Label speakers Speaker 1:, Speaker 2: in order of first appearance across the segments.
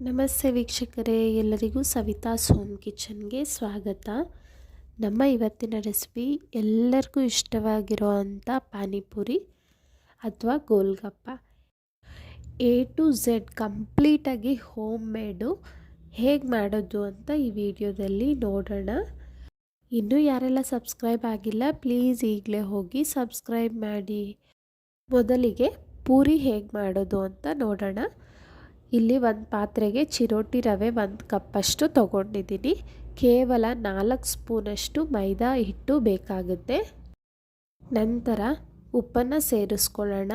Speaker 1: ನಮಸ್ತೆ ವೀಕ್ಷಕರೇ, ಎಲ್ಲರಿಗೂ ಸವಿತಾಸ್ ಹೋಮ್ ಕಿಚನ್ಗೆ ಸ್ವಾಗತ. ನಮ್ಮ ಇವತ್ತಿನ ರೆಸಿಪಿ ಎಲ್ಲರಿಗೂ ಇಷ್ಟವಾಗಿರೋ ಅಂಥ ಪಾನಿಪುರಿ ಅಥವಾ ಗೋಲ್ಗಪ್ಪ. ಎ ಟು ಝೆಡ್ ಕಂಪ್ಲೀಟಾಗಿ ಹೋಮ್ ಮೇಡು ಹೇಗೆ ಮಾಡೋದು ಅಂತ ಈ ವಿಡಿಯೋದಲ್ಲಿ ನೋಡೋಣ. ಇನ್ನೂ ಯಾರೆಲ್ಲ ಸಬ್ಸ್ಕ್ರೈಬ್ ಆಗಿಲ್ಲ ಪ್ಲೀಸ್ ಈಗಲೇ ಹೋಗಿ ಸಬ್ಸ್ಕ್ರೈಬ್ ಮಾಡಿ. ಮೊದಲಿಗೆ ಪೂರಿ ಹೇಗೆ ಮಾಡೋದು ಅಂತ ನೋಡೋಣ. ಇಲ್ಲಿ ಒಂದು ಪಾತ್ರೆಗೆ ಚಿರೋಟಿ ರವೆ 1 ಕಪ್ಪಷ್ಟು ತೊಗೊಂಡಿದ್ದೀನಿ. ಕೇವಲ 4 ಸ್ಪೂನಷ್ಟು ಮೈದಾ ಹಿಟ್ಟು ಬೇಕಾಗುತ್ತೆ. ನಂತರ ಉಪ್ಪನ್ನು ಸೇರಿಸ್ಕೊಳ್ಳೋಣ.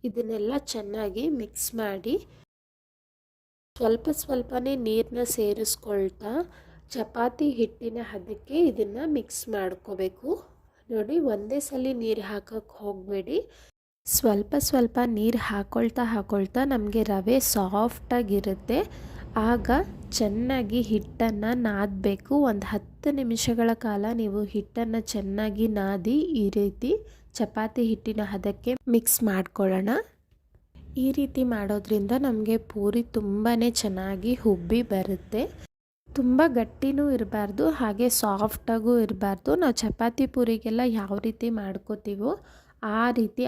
Speaker 1: ಇದನ್ನೆಲ್ಲ ಚೆನ್ನಾಗಿ ಮಿಕ್ಸ್ ಮಾಡಿ ಸ್ವಲ್ಪನೇ ನೀರನ್ನ ಸೇರಿಸ್ಕೊಳ್ತಾ ಚಪಾತಿ ಹಿಟ್ಟಿನ ಹದಕ್ಕೆ ಇದನ್ನು ಮಿಕ್ಸ್ ಮಾಡ್ಕೋಬೇಕು. ನೋಡಿ, ಒಂದೇ ಸಲ ನೀರು ಹಾಕೋಕ್ಕೆ ಹೋಗಬೇಡಿ. ಸ್ವಲ್ಪ ನೀರು ಹಾಕ್ಕೊಳ್ತಾ ನಮಗೆ ರವೆ ಸಾಫ್ಟಾಗಿರುತ್ತೆ. ಆಗ ಚೆನ್ನಾಗಿ ಹಿಟ್ಟನ್ನು ನಾದಬೇಕು. ಒಂದು 10 ನಿಮಿಷಗಳ ಕಾಲ ನೀವು ಹಿಟ್ಟನ್ನು ಚೆನ್ನಾಗಿ ನಾದಿ ಈ ರೀತಿ ಚಪಾತಿ ಹಿಟ್ಟಿನ ಹದಕ್ಕೆ ಮಿಕ್ಸ್ ಮಾಡ್ಕೊಳ್ಳೋಣ. ಈ ರೀತಿ ಮಾಡೋದ್ರಿಂದ ನಮಗೆ ಪೂರಿ ತುಂಬಾ ಚೆನ್ನಾಗಿ ಹುಬ್ಬಿ ಬರುತ್ತೆ. ತುಂಬ ಗಟ್ಟಿನೂ ಇರಬಾರ್ದು, ಹಾಗೆ ಸಾಫ್ಟಾಗೂ ಇರಬಾರ್ದು. ನಾವು ಚಪಾತಿ ಪೂರಿಗೆಲ್ಲ ಯಾವ ರೀತಿ ಮಾಡ್ಕೋತೀವೋ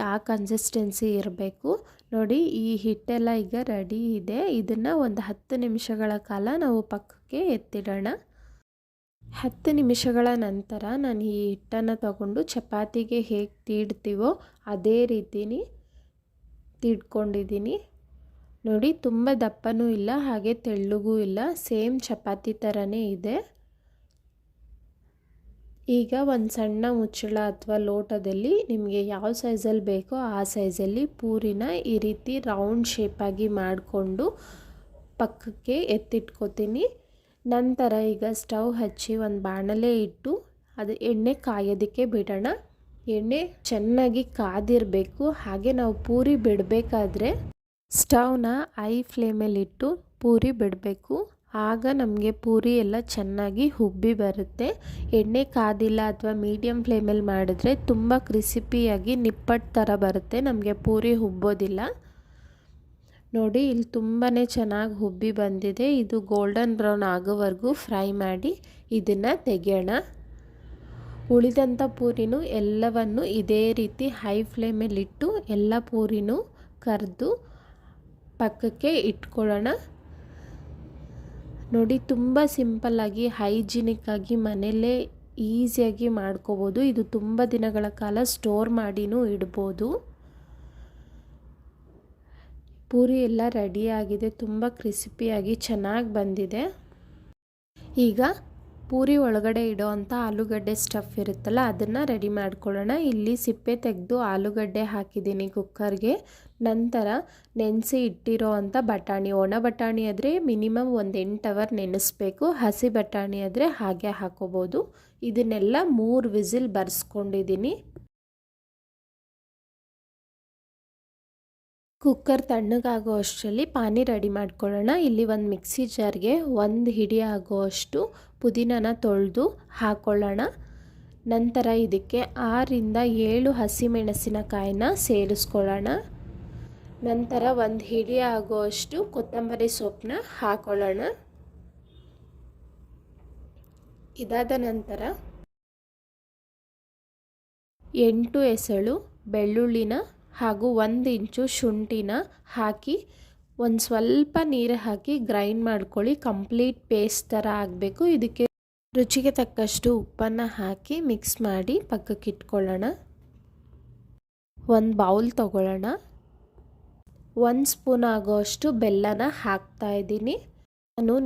Speaker 1: ಆ ಕನ್ಸಿಸ್ಟೆನ್ಸಿ ಇರಬೇಕು. ನೋಡಿ, ಈ ಹಿಟ್ಟೆಲ್ಲ ಈಗ ರೆಡಿ ಇದೆ. ಇದನ್ನು ಒಂದು 10 ನಿಮಿಷಗಳ ಕಾಲ ನಾವು ಪಕ್ಕಕ್ಕೆ ಎತ್ತಿಡೋಣ. 10 ನಿಮಿಷಗಳ ನಂತರ ನಾನು ಈ ಹಿಟ್ಟನ್ನು ತಗೊಂಡು ಚಪಾತಿಗೆ ಹೇಗೆ ತೀಡ್ತೀವೋ ಅದೇ ರೀತಿನಿ ತೀಡ್ಕೊಂಡಿದ್ದೀನಿ. ನೋಡಿ, ತುಂಬ ದಪ್ಪನೂ ಇಲ್ಲ ಹಾಗೆ ತೆಳ್ಳಗೂ ಇಲ್ಲ, ಸೇಮ್ ಚಪಾತಿ ಥರನೇ ಇದೆ. ಈಗ ಒಂದು ಸಣ್ಣ ಮುಚ್ಚಳ ಅಥವಾ ಲೋಟದಲ್ಲಿ ನಿಮಗೆ ಯಾವ ಸೈಜಲ್ಲಿ ಬೇಕೋ ಆ ಸೈಜಲ್ಲಿ ಪೂರಿನ ಈ ರೀತಿ ರೌಂಡ್ ಶೇಪಾಗಿ ಮಾಡಿಕೊಂಡು ಪಕ್ಕಕ್ಕೆ ಎತ್ತಿಟ್ಕೋತೀನಿ. ನಂತರ ಈಗ ಸ್ಟವ್ ಹಚ್ಚಿ ಒಂದು ಬಾಣಲೆ ಇಟ್ಟು ಅದು ಎಣ್ಣೆ ಕಾಯೋದಕ್ಕೆ ಬಿಡೋಣ. ಎಣ್ಣೆ ಚೆನ್ನಾಗಿ ಕಾದಿರಬೇಕು. ಹಾಗೆ ನಾವು ಪೂರಿ ಬಿಡಬೇಕಾದ್ರೆ ಸ್ಟವ್ನ ಐ ಫ್ಲೇಮಲ್ಲಿಟ್ಟು ಪೂರಿ ಬಿಡಬೇಕು. ಆಗ ನಮಗೆ ಪೂರಿ ಎಲ್ಲ ಚೆನ್ನಾಗಿ ಹುಬ್ಬಿ ಬರುತ್ತೆ. ಎಣ್ಣೆ ಕಾದಿಲ್ಲ ಅಥವಾ ಮೀಡಿಯಮ್ ಫ್ಲೇಮಲ್ಲಿ ಮಾಡಿದ್ರೆ ತುಂಬ ಕ್ರಿಸಿಪಿಯಾಗಿ ನಿಪ್ಪಟ್ಟು ಥರ ಬರುತ್ತೆ, ನಮಗೆ ಪೂರಿ ಹುಬ್ಬೋದಿಲ್ಲ. ನೋಡಿ, ಇಲ್ಲಿ ತುಂಬಾ ಚೆನ್ನಾಗಿ ಹುಬ್ಬಿ ಬಂದಿದೆ. ಇದು ಗೋಲ್ಡನ್ ಬ್ರೌನ್ ಆಗೋವರೆಗೂ ಫ್ರೈ ಮಾಡಿ ಇದನ್ನು ತೆಗೆಯೋಣ. ಉಳಿದಂಥ ಪೂರಿನೂ ಎಲ್ಲವನ್ನು ಇದೇ ರೀತಿ ಹೈ ಫ್ಲೇಮಲ್ಲಿಟ್ಟು ಎಲ್ಲ ಪೂರಿನೂ ಕರೆದು ಪಕ್ಕಕ್ಕೆ ಇಟ್ಕೊಳ್ಳೋಣ. ನೋಡಿ, ತುಂಬ ಸಿಂಪಲ್ಲಾಗಿ ಹೈಜಿನಿಕ್ಕಾಗಿ ಮನೆಯಲ್ಲೇ ಈಸಿಯಾಗಿ ಮಾಡ್ಕೋಬೋದು. ಇದು ತುಂಬ ದಿನಗಳ ಕಾಲ ಸ್ಟೋರ್ ಮಾಡಿನೂ ಇಡ್ಬೋದು. ಪೂರಿ ಎಲ್ಲ ರೆಡಿಯಾಗಿದೆ, ತುಂಬ ಕ್ರಿಸ್ಪಿಯಾಗಿ ಚೆನ್ನಾಗಿ ಬಂದಿದೆ. ಈಗ ಪೂರಿ ಒಳಗಡೆ ಇಡೋ ಅಂಥ ಆಲೂಗಡ್ಡೆ ಸ್ಟಫ್ ಇರುತ್ತಲ್ಲ ಅದನ್ನು ರೆಡಿ ಮಾಡ್ಕೊಳ್ಳೋಣ. ಇಲ್ಲಿ ಸಿಪ್ಪೆ ತೆಗೆದು ಆಲೂಗಡ್ಡೆ ಹಾಕಿದ್ದೀನಿ ಕುಕ್ಕರ್ಗೆ. ನಂತರ ನೆನೆಸಿ ಇಟ್ಟಿರೋ ಅಂಥ ಬಟಾಣಿ, ಒಣ ಬಟಾಣಿ ಆದರೆ ಮಿನಿಮಮ್ ಒಂದು 8 ಅವರ್ ನೆನೆಸ್ಬೇಕು. ಹಸಿ ಬಟಾಣಿ ಆದರೆ ಹಾಗೆ ಹಾಕೋಬೋದು. ಇದನ್ನೆಲ್ಲ 3 ವಿಸಿಲ್ ಬರ್ಸ್ಕೊಂಡಿದ್ದೀನಿ. ಕುಕ್ಕರ್ ತಣ್ಣಗಾಗೋ ಅಷ್ಟರಲ್ಲಿ ಪಾನಿ ರೆಡಿ ಮಾಡ್ಕೊಳ್ಳೋಣ. ಇಲ್ಲಿ ಒಂದು ಮಿಕ್ಸಿ ಜಾರ್ಗೆ 1 ಹಿಡಿ ಆಗೋಷ್ಟು ಪುದೀನನ ತೊಳೆದು ಹಾಕ್ಕೊಳ್ಳೋಣ. ನಂತರ ಇದಕ್ಕೆ 6ರಿಂದ 7 ಹಸಿಮೆಣಸಿನಕಾಯಿನ ಸೇರಿಸ್ಕೊಳ್ಳೋಣ. ನಂತರ 1 ಹಿಡಿ ಆಗೋಷ್ಟು ಕೊತ್ತಂಬರಿ ಸೊಪ್ಪನ್ನ ಹಾಕ್ಕೊಳ್ಳೋಣ. ಇದಾದ ನಂತರ 8 ಎಸಳು ಬೆಳ್ಳುಳ್ಳಿನ ಹಾಗೂ 1 ಇಂಚು ಶುಂಠಿನ ಹಾಕಿ ಒಂದು ಸ್ವಲ್ಪ ನೀರು ಹಾಕಿ ಗ್ರೈಂಡ್ ಮಾಡ್ಕೊಳ್ಳಿ. ಕಂಪ್ಲೀಟ್ ಪೇಸ್ಟ್ ಥರ ಆಗಬೇಕು. ಇದಕ್ಕೆ ರುಚಿಗೆ ತಕ್ಕಷ್ಟು ಉಪ್ಪನ್ನು ಹಾಕಿ ಮಿಕ್ಸ್ ಮಾಡಿ ಪಕ್ಕಕ್ಕೆ ಇಟ್ಕೊಳ್ಳೋಣ. ಒಂದು ಬೌಲ್ ತಗೊಳ್ಳೋಣ. 1 ಸ್ಪೂನ್ ಆಗೋಷ್ಟು ಬೆಲ್ಲನ ಹಾಕ್ತಾಯಿದ್ದೀನಿ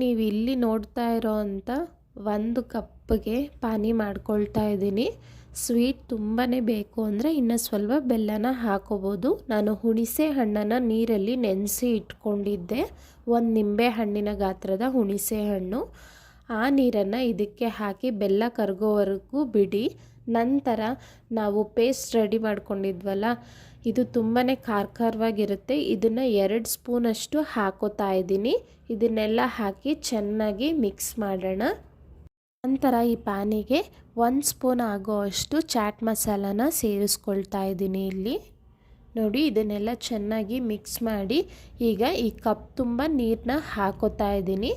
Speaker 1: ನೀವು ಇಲ್ಲಿ ನೋಡ್ತಾ ಇರೋ ಅಂಥ 1 ಕಪ್ಗೆ ಪಾನಿ ಮಾಡ್ಕೊಳ್ತಾ ಇದ್ದೀನಿ. ಸ್ವೀಟ್ ತುಂಬಾ ಬೇಕು ಅಂದರೆ ಇನ್ನು ಸ್ವಲ್ಪ ಬೆಲ್ಲನ ಹಾಕೋಬೋದು. ನಾನು ಹುಣಸೆ ಹಣ್ಣನ್ನು ನೀರಲ್ಲಿ ನೆನೆಸಿ ಇಟ್ಕೊಂಡಿದ್ದೆ, 1 ನಿಂಬೆ ಹಣ್ಣಿನ ಗಾತ್ರದ ಹುಣಸೆ ಹಣ್ಣು. ಆ ನೀರನ್ನು ಇದಕ್ಕೆ ಹಾಕಿ ಬೆಲ್ಲ ಕರಗೋವರೆಗೂ ಬಿಡಿ. ನಂತರ ನಾವು ಪೇಸ್ಟ್ ರೆಡಿ ಮಾಡ್ಕೊಂಡಿದ್ವಲ್ಲ, ಇದು ತುಂಬಾ ಖಾರವಾಗಿರುತ್ತೆ. ಇದನ್ನು 2 ಸ್ಪೂನಷ್ಟು ಹಾಕೋತಾ ಇದ್ದೀನಿ. ಇದನ್ನೆಲ್ಲ ಹಾಕಿ ಚೆನ್ನಾಗಿ ಮಿಕ್ಸ್ ಮಾಡೋಣ. ನಂತರ ಈ ಪ್ಯಾನಿಗೆ 1 ಸ್ಪೂನ್ ಆಗೋ ಅಷ್ಟು ಚಾಟ್ ಮಸಾಲಾನ ಸೇರಿಸ್ಕೊಳ್ತಾ ಇದ್ದೀನಿ. ಇಲ್ಲಿ ನೋಡಿ ಇದನ್ನೆಲ್ಲ ಚೆನ್ನಾಗಿ ಮಿಕ್ಸ್ ಮಾಡಿ ಈಗ ಈ ಕಪ್ ತುಂಬ ನೀರನ್ನ ಹಾಕೋತಾ ಇದ್ದೀನಿ.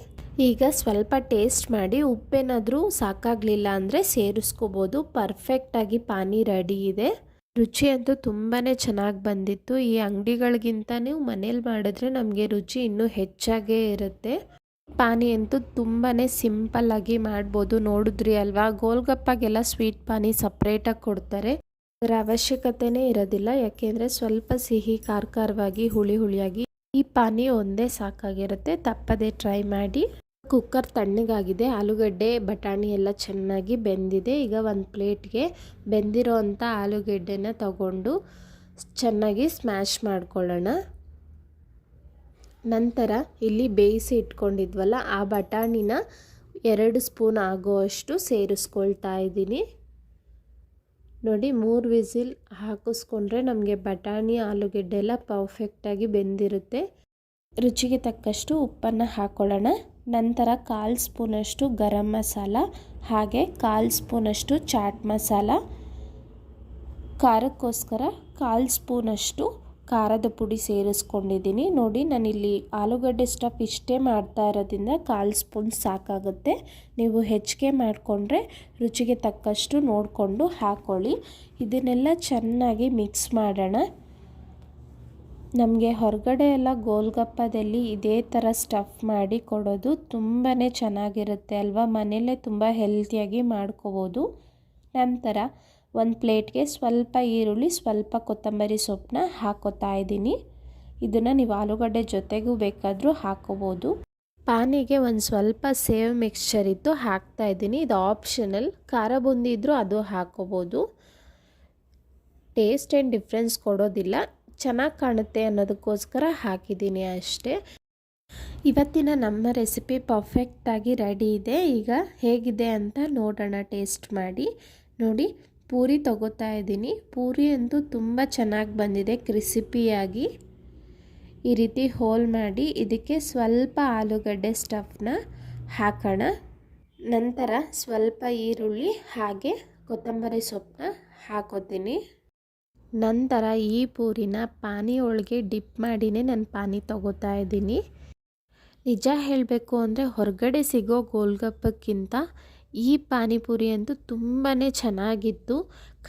Speaker 1: ಈಗ ಸ್ವಲ್ಪ ಟೇಸ್ಟ್ ಮಾಡಿ ಉಪ್ಪೇನಾದರೂ ಸಾಕಾಗಲಿಲ್ಲ ಅಂದರೆ ಸೇರಿಸ್ಕೋಬೋದು. ಪರ್ಫೆಕ್ಟಾಗಿ ಪಾನಿ ರೆಡಿ ಇದೆ. ರುಚಿ ಅಂತೂ ತುಂಬಾ ಚೆನ್ನಾಗಿ ಬಂದಿತ್ತು. ಈ ಅಂಗಡಿಗಳಿಗಿಂತ ನೀವು ಮನೇಲಿ ಮಾಡಿದ್ರೆ ನಮಗೆ ರುಚಿ ಇನ್ನೂ ಹೆಚ್ಚಾಗೇ ಇರುತ್ತೆ. ಪಾನಿ ಅಂತೂ ತುಂಬಾ ಸಿಂಪಲ್ಲಾಗಿ ಮಾಡ್ಬೋದು. ನೋಡಿದ್ರಿ ಅಲ್ವಾ, ಗೋಲ್ಗಪ್ಪಾಗೆಲ್ಲ ಸ್ವೀಟ್ ಪಾನಿ ಸಪ್ರೇಟಾಗಿ ಕೊಡ್ತಾರೆ. ಅದರ ಅವಶ್ಯಕತೆನೇ ಇರೋದಿಲ್ಲ, ಯಾಕೆಂದರೆ ಸ್ವಲ್ಪ ಸಿಹಿ ಖಾರವಾಗಿ ಹುಳಿಯಾಗಿ ಈ ಪಾನಿ ಒಂದೇ ಸಾಕಾಗಿರುತ್ತೆ. ತಪ್ಪದೆ ಟ್ರೈ ಮಾಡಿ. ಕುಕ್ಕರ್ ತಣ್ಣಗಾಗಿದೆ. ಆಲೂಗಡ್ಡೆ ಬಟಾಣಿ ಎಲ್ಲ ಚೆನ್ನಾಗಿ ಬೆಂದಿದೆ. ಈಗ ಒಂದು ಪ್ಲೇಟ್ಗೆ ಬೆಂದಿರೋ ಅಂಥ ಆಲೂಗಡ್ಡೆನ ತಗೊಂಡು ಚೆನ್ನಾಗಿ ಸ್ಮ್ಯಾಶ್ ಮಾಡ್ಕೊಳ್ಳೋಣ. ನಂತರ ಇಲ್ಲಿ ಬೇಯಿಸಿ ಇಟ್ಕೊಂಡಿದ್ವಲ್ಲ ಆ ಬಟಾಣಿನ 2 ಸ್ಪೂನ್ ಆಗೋವಷ್ಟು ಸೇರಿಸ್ಕೊಳ್ತಾ ಇದ್ದೀನಿ. ನೋಡಿ 3 ವಿಸಿಲ್ ಹಾಕಿಸ್ಕೊಂಡ್ರೆ ನಮಗೆ ಬಟಾಣಿ ಆಲೂಗಡ್ಡೆ ಎಲ್ಲ ಪರ್ಫೆಕ್ಟಾಗಿ ಬೆಂದಿರುತ್ತೆ. ರುಚಿಗೆ ತಕ್ಕಷ್ಟು ಉಪ್ಪನ್ನು ಹಾಕ್ಕೊಳ್ಳೋಣ. ನಂತರ 1/4 ಸ್ಪೂನಷ್ಟು ಗರಂ ಮಸಾಲ, ಹಾಗೆ 1/4 ಸ್ಪೂನಷ್ಟು ಚಾಟ್ ಮಸಾಲ, ಖಾರಕ್ಕೋಸ್ಕರ 1/4 ಸ್ಪೂನಷ್ಟು ಖಾರದ ಪುಡಿ ಸೇರಿಸ್ಕೊಂಡಿದ್ದೀನಿ. ನೋಡಿ ನಾನಿಲ್ಲಿ ಆಲೂಗಡ್ಡೆ ಸ್ಟಫ್ ಇಷ್ಟೇ ಮಾಡ್ತಾ ಇರೋದ್ರಿಂದ 1/4 ಸ್ಪೂನ್ ಸಾಕಾಗುತ್ತೆ. ನೀವು ಹೆಚ್ಚಿಗೆ ಮಾಡಿಕೊಂಡ್ರೆ ರುಚಿಗೆ ತಕ್ಕಷ್ಟು ನೋಡಿಕೊಂಡು ಹಾಕ್ಕೊಳ್ಳಿ. ಇದನ್ನೆಲ್ಲ ಚೆನ್ನಾಗಿ ಮಿಕ್ಸ್ ಮಾಡೋಣ. ನಮಗೆ ಹೊರಗಡೆ ಎಲ್ಲ ಗೋಲ್ಗಪ್ಪದಲ್ಲಿ ಇದೇ ಥರ ಸ್ಟಫ್ ಮಾಡಿ ಕೊಡೋದು ತುಂಬಾ ಚೆನ್ನಾಗಿರುತ್ತೆ ಅಲ್ವಾ. ಮನೆಯಲ್ಲೇ ತುಂಬ ಹೆಲ್ತಿಯಾಗಿ ಮಾಡ್ಕೋಬೋದು. ನಂತರ ಒಂದು ಪ್ಲೇಟ್ಗೆ ಸ್ವಲ್ಪ ಈರುಳ್ಳಿ, ಸ್ವಲ್ಪ ಕೊತ್ತಂಬರಿ ಸೊಪ್ಪನ್ನ ಹಾಕೋತಾ ಇದ್ದೀನಿ. ಇದನ್ನು ನೀವು ಆಲೂಗಡ್ಡೆ ಜೊತೆಗೂ ಬೇಕಾದರೂ ಹಾಕೋಬೋದು. ಪಾನಿಗೆ ಒಂದು ಸ್ವಲ್ಪ ಸೇವ್ ಮಿಕ್ಸ್ಚರ್ ಇತ್ತು ಹಾಕ್ತಾ ಇದ್ದೀನಿ. ಇದು ಆಪ್ಷನಲ್. ಖಾರ ಬುಂದಿ ಇದ್ದರೂ ಅದು ಹಾಕೋಬೋದು. ಟೇಸ್ಟ್ ಏನು ಡಿಫ್ರೆನ್ಸ್ ಕೊಡೋದಿಲ್ಲ, ಚೆನ್ನಾಗಿ ಕಾಣುತ್ತೆ ಅನ್ನೋದಕ್ಕೋಸ್ಕರ ಹಾಕಿದ್ದೀನಿ ಅಷ್ಟೇ. ಇವತ್ತಿನ ನಮ್ಮ ರೆಸಿಪಿ ಪರ್ಫೆಕ್ಟಾಗಿ ರೆಡಿ ಇದೆ. ಈಗ ಹೇಗಿದೆ ಅಂತ ನೋಡೋಣ ಟೇಸ್ಟ್ ಮಾಡಿ. ನೋಡಿ ಪೂರಿ ತಗೋತಾ ಇದ್ದೀನಿ. ಪೂರಿ ಅಂತೂ ತುಂಬ ಚೆನ್ನಾಗಿ ಬಂದಿದೆ, ಕ್ರಿಸ್ಪಿಯಾಗಿ. ಈ ರೀತಿ ಹೋಲ್ ಮಾಡಿ ಇದಕ್ಕೆ ಸ್ವಲ್ಪ ಆಲೂಗಡ್ಡೆ ಸ್ಟಫ್ನ ಹಾಕೋಣ. ನಂತರ ಸ್ವಲ್ಪ ಈರುಳ್ಳಿ ಹಾಗೆ ಕೊತ್ತಂಬರಿ ಸೊಪ್ಪನ್ನ ಹಾಕೋತೀನಿ. ನಂತರ ಈ ಪೂರಿನ ಪಾನಿ ಒಳಗೆ ಡಿಪ್ ಮಾಡಿನೇ ನಾನು ಪಾನಿ ತಗೋತಾ ಇದ್ದೀನಿ. ನಿಜ ಹೇಳಬೇಕು ಅಂದರೆ ಹೊರಗಡೆ ಸಿಗೋ ಗೋಲ್ಗಪ್ಪಕ್ಕಿಂತ ಈ ಪಾನಿಪುರಿ ಅಂತೂ ತುಂಬಾ ಚೆನ್ನಾಗಿತ್ತು.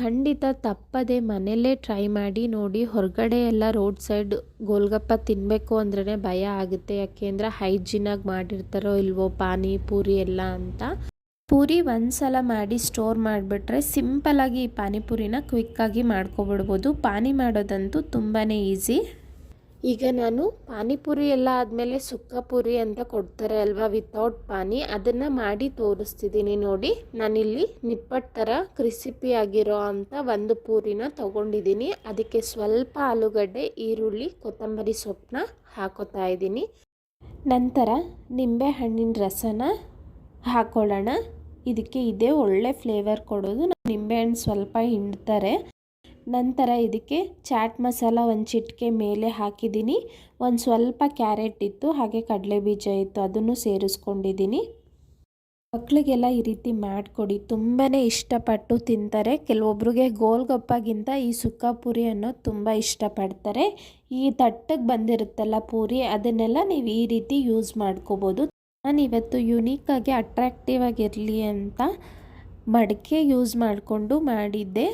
Speaker 1: ಖಂಡಿತ ತಪ್ಪದೆ ಮನೆಯಲ್ಲೇ ಟ್ರೈ ಮಾಡಿ ನೋಡಿ. ಹೊರಗಡೆ ಎಲ್ಲ ರೋಡ್ ಸೈಡ್ ಗೋಲ್ಗಪ್ಪ ತಿನ್ನಬೇಕು ಅಂದ್ರೇ ಭಯ ಆಗುತ್ತೆ, ಯಾಕೆಂದರೆ ಹೈಜೀನಾಗಿ ಮಾಡಿರ್ತಾರೋ ಇಲ್ವೋ ಪಾನಿಪುರಿ ಎಲ್ಲ ಅಂತ. ಪೂರಿ ಒಂದು ಸಲ ಮಾಡಿ ಸ್ಟೋರ್ ಮಾಡಿಬಿಟ್ರೆ ಸಿಂಪಲಾಗಿ ಈ ಪಾನಿಪುರಿನ ಕ್ವಿಕ್ಕಾಗಿ ಮಾಡ್ಕೊಬಿಡ್ಬೋದು. ಪಾನಿ ಮಾಡೋದಂತೂ ತುಂಬಾ ಈಸಿ. ಈಗ ನಾನು ಪಾನಿಪುರಿ ಎಲ್ಲ ಆದಮೇಲೆ ಸುಕ್ಕ ಪೂರಿ ಅಂತ ಕೊಡ್ತಾರೆ ಅಲ್ವಾ, ವಿತೌಟ್ ಪಾನಿ, ಅದನ್ನು ಮಾಡಿ ತೋರಿಸ್ತಿದ್ದೀನಿ ನೋಡಿ. ನಾನಿಲ್ಲಿ ನಿಪ್ಪಟ್ಟು ಥರ ಕ್ರಿಸ್ಪಿ ಆಗಿರೋ ಅಂಥ ಒಂದು ಪೂರಿನ ತೊಗೊಂಡಿದ್ದೀನಿ. ಅದಕ್ಕೆ ಸ್ವಲ್ಪ ಆಲೂಗಡ್ಡೆ, ಈರುಳ್ಳಿ, ಕೊತ್ತಂಬರಿ ಸೊಪ್ಪನ್ನ ಹಾಕೋತಾ ಇದ್ದೀನಿ. ನಂತರ ನಿಂಬೆ ಹಣ್ಣಿನ ರಸನ ಹಾಕೊಳ್ಳೋಣ. ಇದಕ್ಕೆ ಇದೇ ಒಳ್ಳೆ ಫ್ಲೇವರ್ ಕೊಡೋದು. ನಿಂಬೆಹಣ್ಣು ಸ್ವಲ್ಪ ಹಿಂಡ್ತಾರೆ. ನಂತರ ಇದಕ್ಕೆ ಚಾಟ್ ಮಸಾಲ ಒಂದು ಚಿಟಿಕೆ ಮೇಲೆ ಹಾಕಿದ್ದೀನಿ. ಒಂದು ಸ್ವಲ್ಪ ಕ್ಯಾರೆಟ್ ಇತ್ತು, ಹಾಗೆ ಕಡಲೆ ಬೀಜ ಇತ್ತು, ಅದನ್ನು ಸೇರಿಸ್ಕೊಂಡಿದ್ದೀನಿ. ಮಕ್ಕಳಿಗೆಲ್ಲ ಈ ರೀತಿ ಮಾಡಿಕೊಡಿ, ತುಂಬಾ ಇಷ್ಟಪಟ್ಟು ತಿಂತಾರೆ. ಕೆಲವೊಬ್ರಿಗೆ ಗೋಲ್ಗಪ್ಪಗಿಂತ ಈ ಸುಕ್ಕ ಪೂರಿ ಅನ್ನೋದು ತುಂಬ ಇಷ್ಟಪಡ್ತಾರೆ. ಈ ತಟ್ಟಕ್ಕೆ ಬಂದಿರುತ್ತಲ್ಲ ಪೂರಿ, ಅದನ್ನೆಲ್ಲ ನೀವು ಈ ರೀತಿ ಯೂಸ್ ಮಾಡ್ಕೋಬೋದು. ನಾನಿವತ್ತು ಯುನೀಕಾಗಿ ಅಟ್ರಾಕ್ಟಿವ್ ಆಗಿರಲಿ ಅಂತ ಮಡಿಕೆ ಯೂಸ್ ಮಾಡಿಕೊಂಡು ಮಾಡಿದ್ದೆ.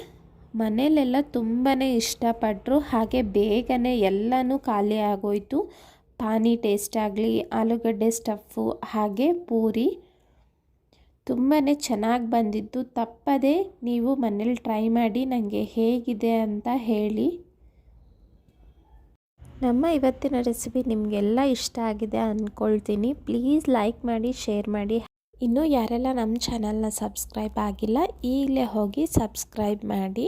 Speaker 1: ಮನೆಯಲ್ಲೆಲ್ಲ ತುಂಬಾ ಇಷ್ಟಪಟ್ಟರು. ಹಾಗೆ ಬೇಗನೆ ಎಲ್ಲನೂ ಖಾಲಿ ಆಗೋಯಿತು. ಪಾನಿ ಟೇಸ್ಟ್ ಆಗಲಿ, ಆಲೂಗಡ್ಡೆ ಸ್ಟಫು ಹಾಗೆ ಪೂರಿ ತುಂಬಾ ಚೆನ್ನಾಗಿ ಬಂದಿತ್ತು. ತಪ್ಪದೆ ನೀವು ಮನೇಲಿ ಟ್ರೈ ಮಾಡಿ ನನಗೆ ಹೇಗಿದೆ ಅಂತ ಹೇಳಿ. ನಮ್ಮ ಇವತ್ತಿನ ರೆಸಿಪಿ ನಿಮಗೆಲ್ಲ ಇಷ್ಟ ಆಗಿದೆ ಅಂದ್ಕೊಳ್ತೀನಿ. ಪ್ಲೀಸ್ ಲೈಕ್ ಮಾಡಿ, ಶೇರ್ ಮಾಡಿ. ಇನ್ನೂ ಯಾರೆಲ್ಲ ನಮ್ಮ ಚಾನಲ್ನ ಸಬ್ಸ್ಕ್ರೈಬ್ ಆಗಿಲ್ಲ, ಈಗಲೇ ಹೋಗಿ ಸಬ್ಸ್ಕ್ರೈಬ್ ಮಾಡಿ.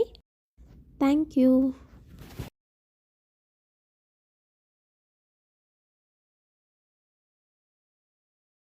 Speaker 1: Thank you.